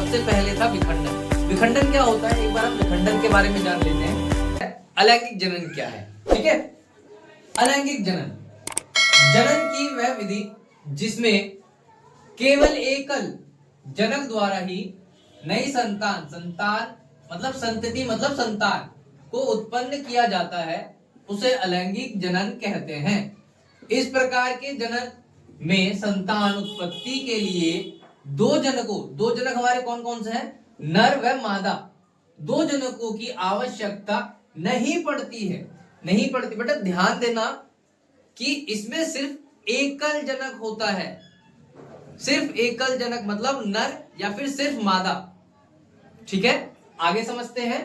सबसे पहले था विखंडन। विखंडन क्या होता है, एक बार हम विखंडन के बारे में जान लेते हैं। अलैंगिक जनन क्या है, ठीक है। अलैंगिक जनन, जनन की वह विधि जिसमें केवल एकल जनक द्वारा ही नई संतान, संतान मतलब संतति मतलब संतान को उत्पन्न किया जाता है, उसे अलैंगिक जनन कहते हैं। इस प्रकार के जनन में संतान उत्पत्ति के लिए दो जनक हमारे कौन कौन से हैं, नर व मादा, दो जनकों की आवश्यकता नहीं पड़ती है। नहीं पड़ती बेटा, ध्यान देना कि इसमें सिर्फ एकल जनक होता है। सिर्फ एकल जनक मतलब नर या फिर सिर्फ मादा, ठीक है। आगे समझते हैं।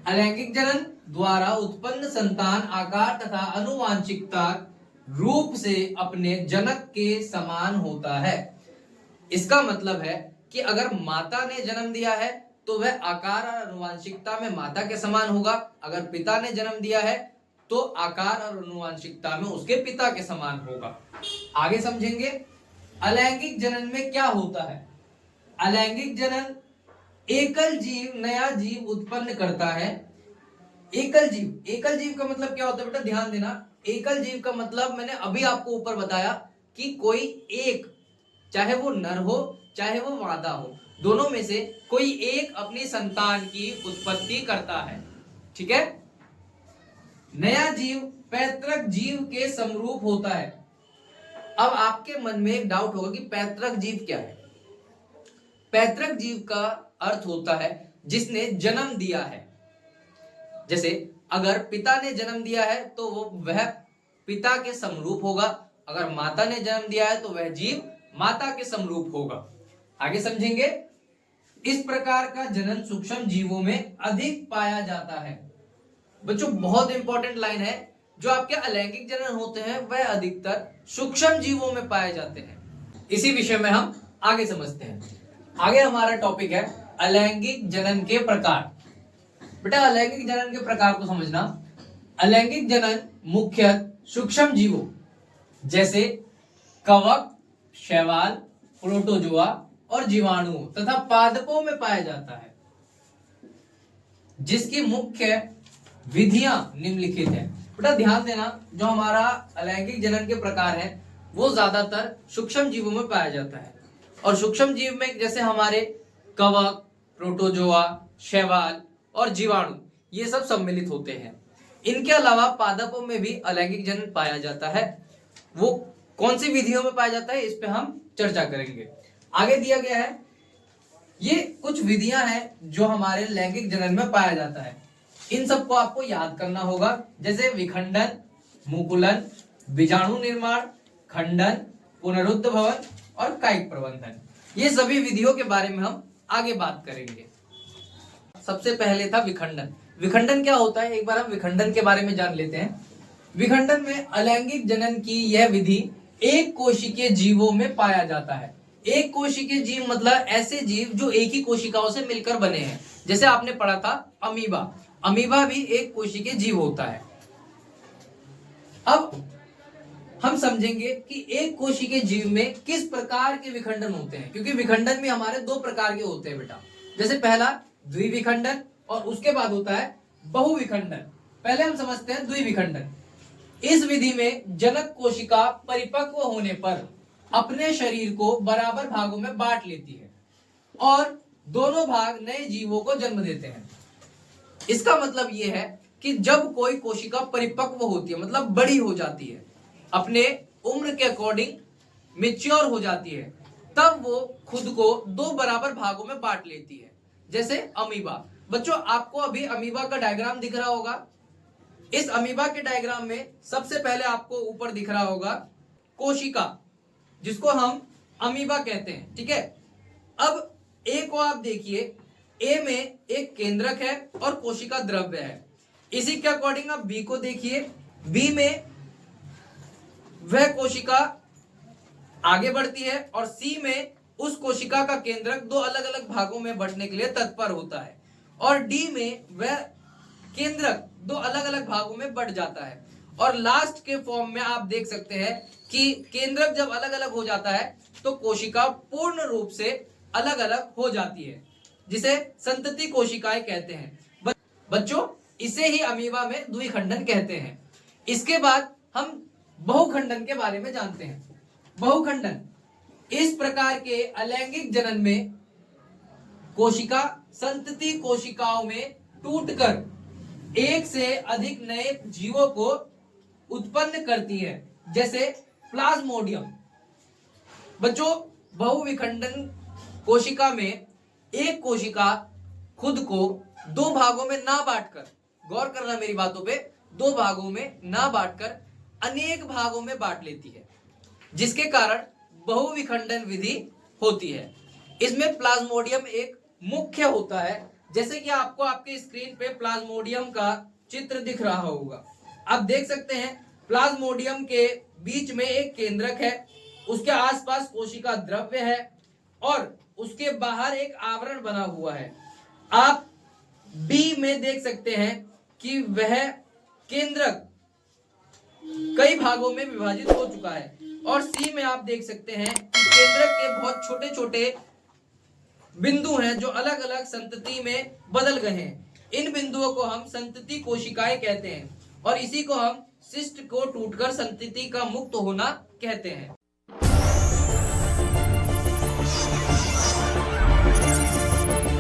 अलैंगिक जनन द्वारा उत्पन्न संतान आकार तथा आनुवांशिकता रूप से अपने जनक के समान होता है। इसका मतलब है कि अगर माता ने जन्म दिया है तो वह आकार और आनुवांशिकता में माता के समान होगा, अगर पिता ने जन्म दिया है तो आकार और आनुवांशिकता में उसके पिता के समान होगा। आगे समझेंगे। अलैंगिक जनन में क्या होता है। अलैंगिक जनन एकल जीव नया जीव उत्पन्न करता है। एकल जीव का मतलब क्या होता है बेटा, ध्यान देना। एकल जीव का मतलब मैंने अभी आपको ऊपर बताया कि कोई एक, चाहे वो नर हो चाहे वो मादा हो, दोनों में से कोई एक अपनी संतान की उत्पत्ति करता है, ठीक है। नया जीव पैतृक जीव के समरूप होता है। अब आपके मन में एक डाउट होगा कि पैतृक जीव क्या है। पैतृक जीव का अर्थ होता है जिसने जन्म दिया है। जैसे अगर पिता ने जन्म दिया है तो वह पिता के समरूप होगा, अगर माता ने जन्म दिया है तो वह जीव माता के समरूप होगा। आगे समझेंगे। इस प्रकार का जनन सूक्ष्म जीवों में अधिक पाया जाता है। बच्चों बहुत इंपॉर्टेंट लाइन है, जो आपके अलैंगिक जनन होते हैं वह अधिकतर सूक्ष्म जीवों में पाए जाते हैं। इसी विषय में हम आगे समझते हैं। आगे हमारा टॉपिक है अलैंगिक जनन के प्रकार। बेटा अलैंगिक जनन के प्रकार को समझना। अलैंगिक जनन मुख्यतः सूक्ष्म जीवों जैसे कवक, शैवाल, प्रोटोजोआ और जीवाणुओं तथा पादपों में पाया जाता है, जिसकी मुख्य विधियां निम्नलिखित है। बेटा ध्यान देना, जो हमारा अलैंगिक जनन के प्रकार है वो ज्यादातर सूक्ष्म जीवों में पाया जाता है। और सूक्ष्म जीव में जैसे हमारे कवक, प्रोटोजोआ, शैवाल और जीवाणु ये सब सम्मिलित होते हैं। इनके अलावा पादपों में भी अलैंगिक जनन पाया जाता है। वो कौन सी विधियों में पाया जाता है इस पे हम चर्चा करेंगे। आगे दिया गया है, ये कुछ विधियां हैं जो हमारे लैंगिक जनन में पाया जाता है। इन सबको आपको याद करना होगा, जैसे विखंडन, मुकुलन, बीजाणु निर्माण, खंडन, पुनरुद्भवन और कायिक प्रबंधन। ये सभी विधियों के बारे में हम आगे बात करेंगे। सबसे पहले था विखंडन। विखंडन क्या होता है, एक बार हम विखंडन के बारे में जान लेते हैं। विखंडन में अलैंगिक जनन की यह विधि एक कोशिकीय जीवों में पाया जाता है। एक कोशिकीय जीव मतलब ऐसे जीव जो एक ही कोशिकाओं से मिलकर बने हैं। जैसे आपने पढ़ा था अमीबा, अमीबा भी एक कोशिकीय जीव होता है। अब हम समझेंगे कि एक कोशिकीय जीव में किस प्रकार के विखंडन होते हैं, क्योंकि विखंडन भी हमारे दो प्रकार के होते हैं बेटा। जैसे पहला द्विविखंडन और उसके बाद होता है बहुविखंडन। पहले हम समझते हैं द्विविखंडन। इस विधि में जनक कोशिका परिपक्व होने पर अपने शरीर को बराबर भागों में बांट लेती है और दोनों भाग नए जीवों को जन्म देते हैं। इसका मतलब यह है कि जब कोई कोशिका परिपक्व होती है मतलब बड़ी हो जाती है, अपने उम्र के अकॉर्डिंग मैच्योर हो जाती है, तब वो खुद को दो बराबर भागों में बांट लेती है। जैसे अमीबा। बच्चों आपको अभी अमीबा का डायग्राम दिख रहा होगा। इस अमीबा के डायग्राम में सबसे पहले आपको ऊपर दिख रहा होगा कोशिका, जिसको हम अमीबा कहते हैं, ठीक है। अब ए को आप देखिए, ए में एक केंद्रक है और कोशिका द्रव्य है। इसी के अकॉर्डिंग आप बी को देखिए, बी में वह कोशिका आगे बढ़ती है और सी में उस कोशिका का केंद्रक दो अलग अलग भागों में बढ़ने के लिए तत्पर होता है, और डी में वह केंद्रक दो अलग अलग भागों में बढ़ जाता है। और लास्ट के फॉर्म में आप देख सकते हैं कि केंद्रक जब अलग अलग हो जाता है तो कोशिका पूर्ण रूप से अलग अलग हो जाती है, जिसे संतति कोशिकाएं कहते हैं। बच्चों, इसे ही अमीबा में द्विखंडन कहते हैं। इसके बाद हम बहुखंडन के बारे में जानते हैं। बहुखंडन इस प्रकार के अलैंगिक जनन में कोशिका संतति कोशिकाओं में टूटकर एक से अधिक नए जीवों को उत्पन्न करती है, जैसे प्लाज्मोडियम। बच्चों, बहुविखंडन कोशिका में एक कोशिका खुद को दो भागों में ना बांटकर, गौर करना मेरी बातों पे, दो भागों में ना बांटकर अनेक भागों में बांट लेती है, जिसके कारण बहुविखंडन विधि होती है। इसमें प्लाज्मोडियम एक मुख्य होता है, जैसे कि आपको आपके स्क्रीन पे प्लाज्मोडियम का चित्र दिख रहा होगा। आप देख सकते हैं प्लाज्मोडियम के बीच में एक केंद्रक है, उसके आसपास कोशिका द्रव्य है और उसके बाहर एक आवरण बना हुआ है। आप बी में देख सकते हैं कि वह केंद्रक कई भागों में विभाजित हो चुका है, और सी में आप देख सकते हैं कि केंद्रक के बहुत छोटे छोटे बिंदु हैं जो अलग अलग संतति में बदल गए हैं। इन बिंदुओं को हम संतति कोशिकाएं कहते हैं और इसी को हम सिस्ट को टूटकर संतति का मुक्त होना कहते हैं।